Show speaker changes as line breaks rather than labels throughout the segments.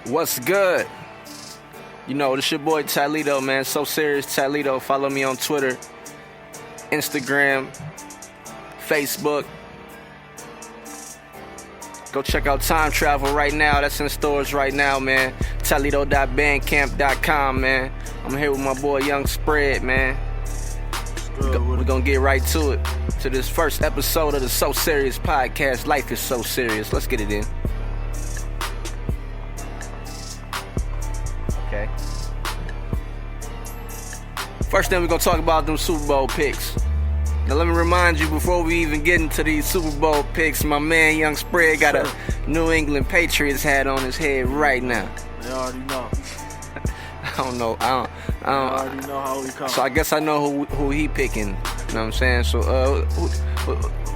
What's good? You know, this your boy Talito, man. So serious Talito. Follow me on Twitter, Instagram, Facebook. Go check out Time Travel right now. That's in stores right now, man. Talito.bandcamp.com, man. I'm here with my boy Young Spread, man. We're gonna get right to it. To this first episode of the So Serious podcast. Life is so serious. Let's get it in. Okay. First thing we're gonna talk about them Super Bowl picks. Now let me remind you, before we even get into these Super Bowl picks, my man Young Spread got a New England Patriots hat on his head right now.
They already know.
I don't know. I
already know how we come.
So I guess I know who he picking. You know what I'm saying? So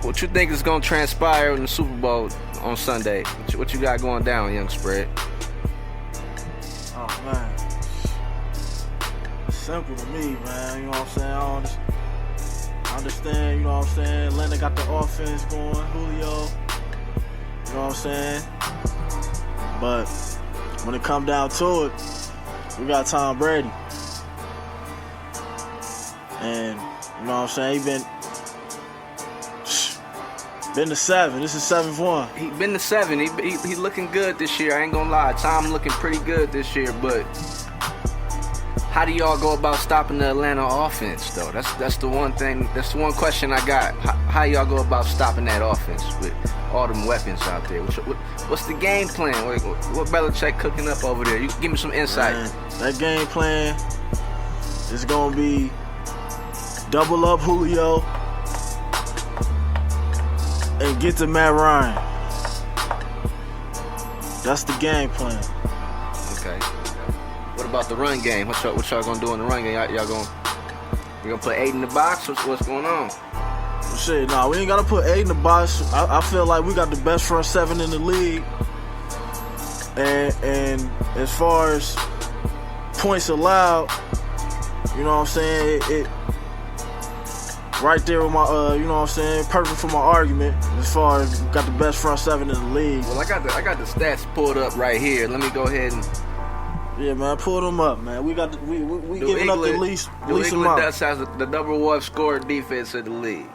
what you think is gonna transpire in the Super Bowl on Sunday? What you got going down, Young Spread?
Oh man, it's simple to me, man. You know what I'm saying? I understand. You know what I'm saying? Atlanta got the offense going, Julio. You know what I'm saying? But when it come down to it, we got Tom Brady. And, you know what I'm saying, he been to 7. This is 7th one.
He been to 7. He looking good this year. I ain't gonna lie. Tom looking pretty good this year, but how do y'all go about stopping the Atlanta offense, though? That's the one thing. That's the one question I got. How y'all go about stopping that offense with all them weapons out there? What's the game plan? What Belichick cooking up over there? You give me some insight.
Man, that game plan is gonna be double up Julio and get to Matt Ryan. That's the game plan.
Okay. What about the run game? What y'all gonna do in the run game? You gonna put 8 in the box? What's going on?
Well, shit, nah, we ain't gotta put 8 in the box. I feel like we got the best front 7 in the league. And as far as points allowed, you know what I'm saying? It right there with my, you know what I'm saying? Perfect for my argument. As far as we got the best front 7 in the league.
Well, I got the stats pulled up right here. Let me go ahead and.
Yeah, man, pull them up, man. We got we giving up the least amount.
New England has the number one score defense in the league.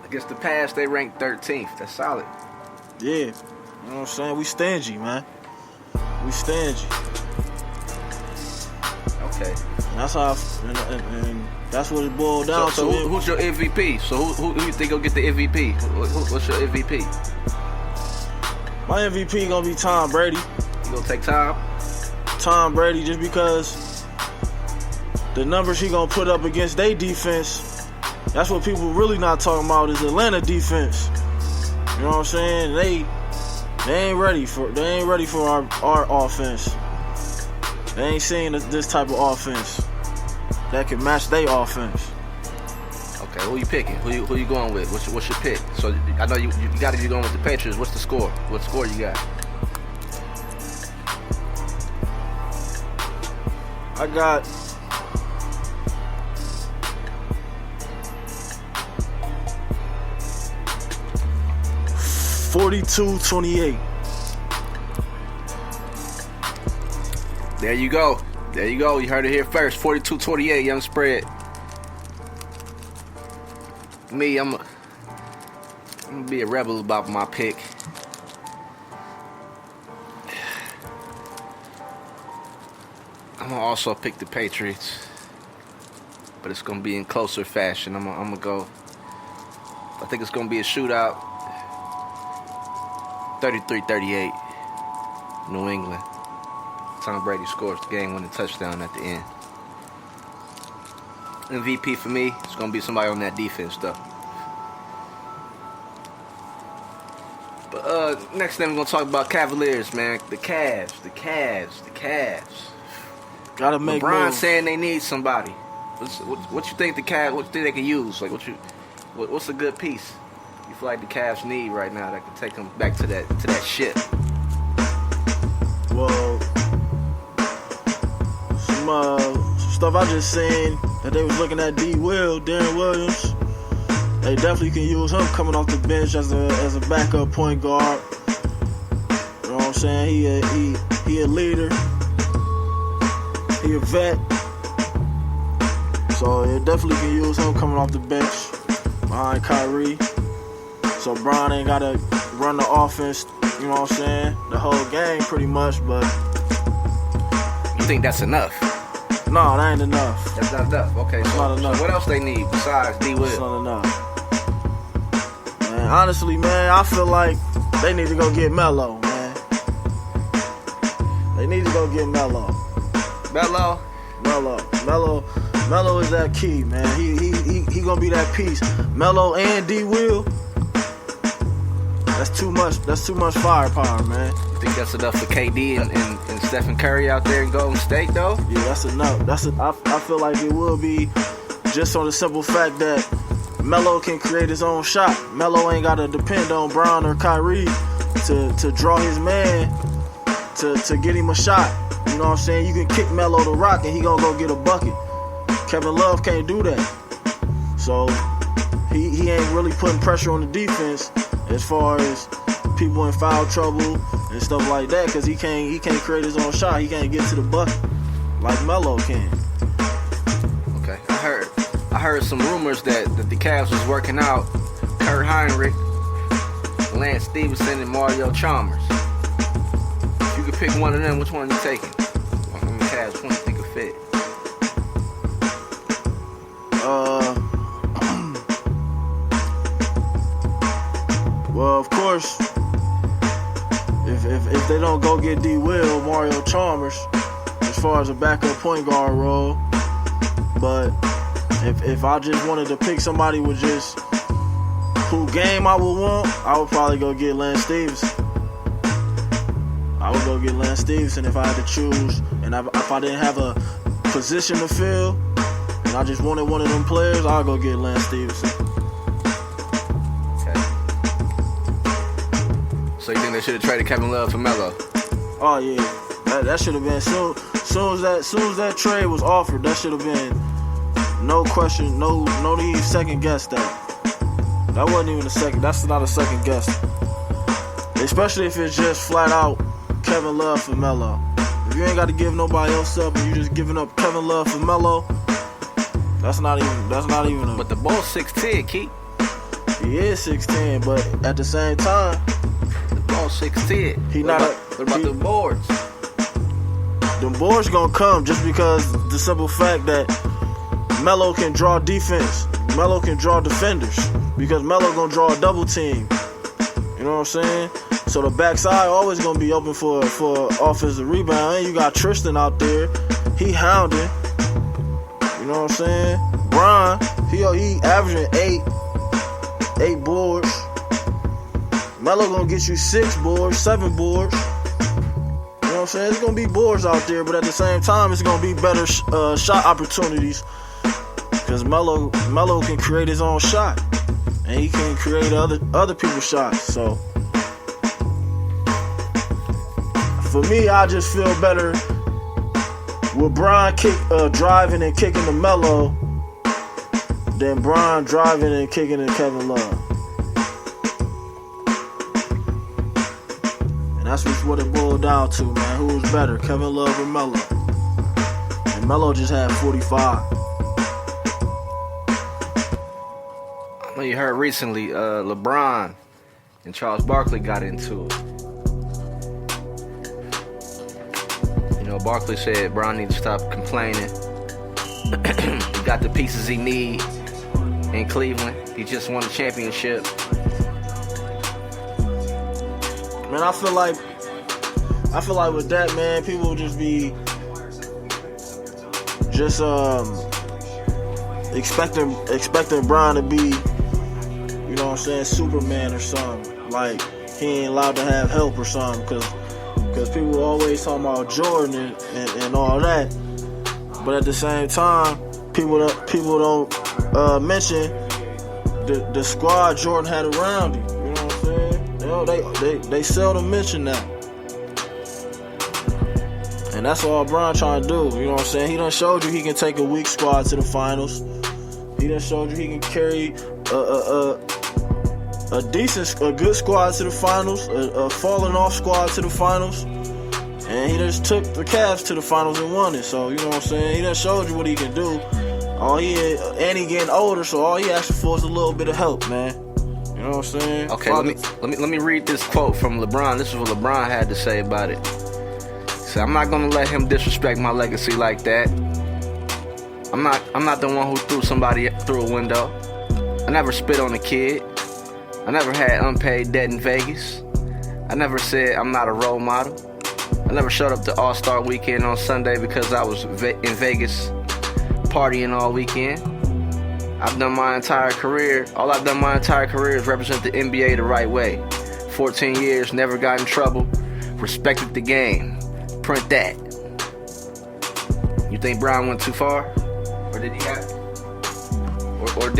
Against the pass, they ranked 13th. That's solid.
Yeah, you know what I'm saying? We stingy, man. We stingy.
Okay.
And that's how, and that's what it boiled down to.
So who's your MVP? So who you think will get the MVP? What's your MVP?
My MVP gonna be Tom Brady.
You gonna take Tom
Brady, just because the numbers he gonna put up against their defense, that's what people really not talking about is Atlanta defense. You know what I'm saying? They ain't ready for our offense. They ain't seen this type of offense that can match their offense.
Okay, who you picking? Who you going with? What's your pick? So I know you got to be going with the Patriots. What's the score? What score you got?
I got 42-28.
There you go. You heard it here first. 42-28, Young Spread. Me, I'm gonna be a rebel about my pick. I'm gonna also pick the Patriots, but it's gonna be in closer fashion. I'm gonna go. I think it's gonna be a shootout. 33-38, New England. Tom Brady scores the game-winning touchdown at the end. MVP for me, it's gonna be somebody on that defense, though. But next thing we're gonna talk about Cavaliers, man. The Cavs.
Gotta make
LeBron
moves.
saying they need somebody. What you think the Cavs? What you think they can use? Like what's a good piece you feel like the Cavs need right now that can take them back to that ship?
Well, some stuff I just seen that they was looking at Darren Williams. They definitely can use him coming off the bench as a backup point guard. You know what I'm saying? He a leader. He a vet. So it definitely can use him coming off the bench behind Kyrie. So Bron ain't gotta run the offense, you know what I'm saying, the whole game pretty much, but
you think that's enough?
No, that ain't enough.
That's not enough. Okay,
it's not enough.
So what else they need besides D. Will?
It's not enough. Man, honestly, man, I feel like they need to go get Melo, man. They need to go get Melo. Melo is that key, man. He gonna be that piece. Melo and D. Will. That's too much firepower, man.
You think that's enough for KD and Stephen Curry out there in Golden State, though?
Yeah, that's enough. I feel like it will be, just on the simple fact that Melo can create his own shot. Melo ain't gotta depend on Bron or Kyrie to draw his man to get him a shot. You know what I'm saying? You can kick Melo to rock and he gonna go get a bucket. Kevin Love can't do that. So he ain't really putting pressure on the defense as far as people in foul trouble and stuff like that, because he can't create his own shot. He can't get to the bucket like Melo can.
Okay, I heard some rumors that the Cavs was working out Kurt Heinrich, Lance Stevenson, and Mario Chalmers. If you could pick one of them, which one are you taking? One of the Cavs, which one you think could fit?
Well, of course, if they don't go get D. Will, Mario Chalmers, as far as a backup point guard role. But if I just wanted to pick somebody with just who game I would want, I would probably go get Lance Stevenson. I would go get Lance Stevenson if I had to choose. And if I didn't have a position to fill, and I just wanted one of them players, I'll go get Lance Stevenson.
So you think they should have traded Kevin Love for Melo?
Oh yeah, that should have been soon as that trade was offered. That should have been no question, no need second guess that. That wasn't even a second. That's not a second guess. Especially if it's just flat out Kevin Love for Melo. If you ain't got to give nobody else up and you just giving up Kevin Love for Melo, that's not even a.
But the ball's 6'10", Keith.
He is 6'10", but at the same time.
6'10". What about the boards?
The boards gonna come just because the simple fact that Melo can draw defense. Melo can draw defenders because Melo gonna draw a double team. You know what I'm saying? So the backside always gonna be open for offensive rebound. And you got Tristan out there, he hounding. You know what I'm saying? Bron, he averaging eight boards. Melo gonna get you 6 boards, 7 boards. You know what I'm saying? It's gonna be boards out there, but at the same time, it's gonna be better shot opportunities because Melo can create his own shot, and he can create other people's shots. So for me, I just feel better with Bron driving and kicking to Melo than Bron driving and kicking to Kevin Love. That's what it boiled down to, man. Who was better, Kevin Love or Melo? And Melo just had 45.
I know you heard recently LeBron and Charles Barkley got into it. You know, Barkley said Bron needs to stop complaining. He got the pieces he need in Cleveland. He just won a championship.
Man, I feel like with that, man, people would just be just expecting Bron to be, you know what I'm saying, Superman or something. Like he ain't allowed to have help or something, because people always talking about Jordan and all that. But at the same time, people don't mention the squad Jordan had around him. You know what I'm saying? They seldom mention that. And that's all Bron trying to do. You know what I'm saying? He done showed you he can take a weak squad to the finals. He done showed you he can carry a good squad to the finals, a falling off squad to the finals, and he just took the Cavs to the finals and won it. So you know what I'm saying? He done showed you what he can do. And he getting older, so all he asking for is a little bit of help, man. You know what I'm saying?
Okay, let me read this quote from LeBron. This is what LeBron had to say about it. He said, "I'm not gonna let him disrespect my legacy like that. I'm not the one who threw somebody through a window. I never spit on a kid. I never had unpaid debt in Vegas. I never said I'm not a role model. I never showed up to All-Star Weekend on Sunday because I was in Vegas partying all weekend. I've done my entire career. All I've done my entire career is represent the NBA the right way. 14 years, never got in trouble. Respected the game. Print that." You think Brown went too far? Or did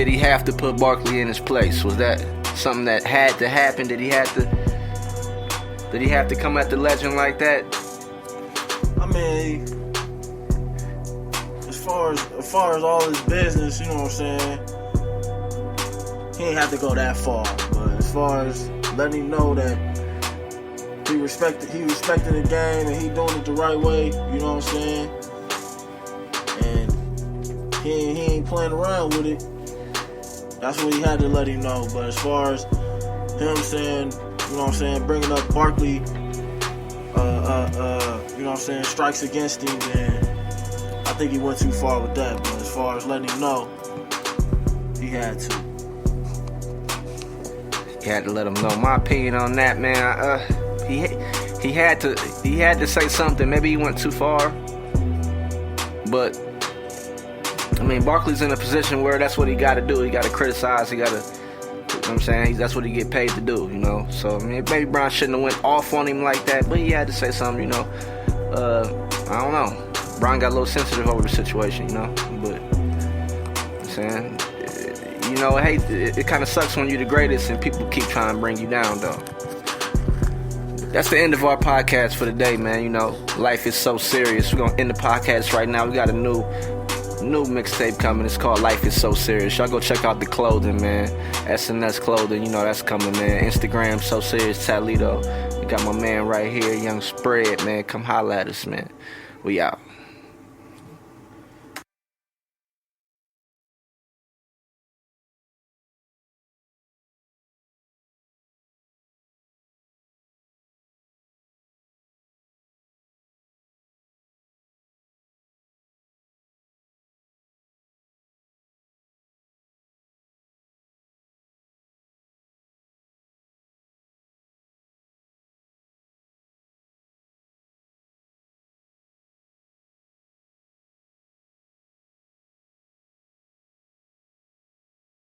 he have to put Barkley in his place? Was that something that had to happen? Did he have to come at the legend like that?
I mean, as far as all his business, you know what I'm saying, he ain't have to go that far. But as far as letting him know that he respected the game and he doing it the right way, you know what I'm saying, and he ain't playing around with it, that's what he had to let him know. But as far as him saying, you know what I'm saying, bringing up Barkley, you know what I'm saying, strikes against him, then I think he went too far with that. But as far as letting him know, he had to.
He had to let him know. My opinion on that, man, he had to say something. Maybe he went too far, but I mean, Barkley's in a position where that's what he got to do. He got to criticize. He got to, you know what I'm saying? That's what he get paid to do, you know? So, I mean, maybe Brown shouldn't have went off on him like that, but he had to say something, you know? I don't know. Brown got a little sensitive over the situation, you know? But, you know what I'm saying? You know, hey, it kind of sucks when you're the greatest and people keep trying to bring you down, though. That's the end of our podcast for the day, man. You know, life is so serious. We're going to end the podcast right now. We got a new mixtape coming. It's called Life is So Serious. Y'all go check out the clothing, man. SNS clothing, you know that's coming, man. Instagram, So Serious Talito. We got my man right here, Young Spread, man. Come holla at us, man. We out.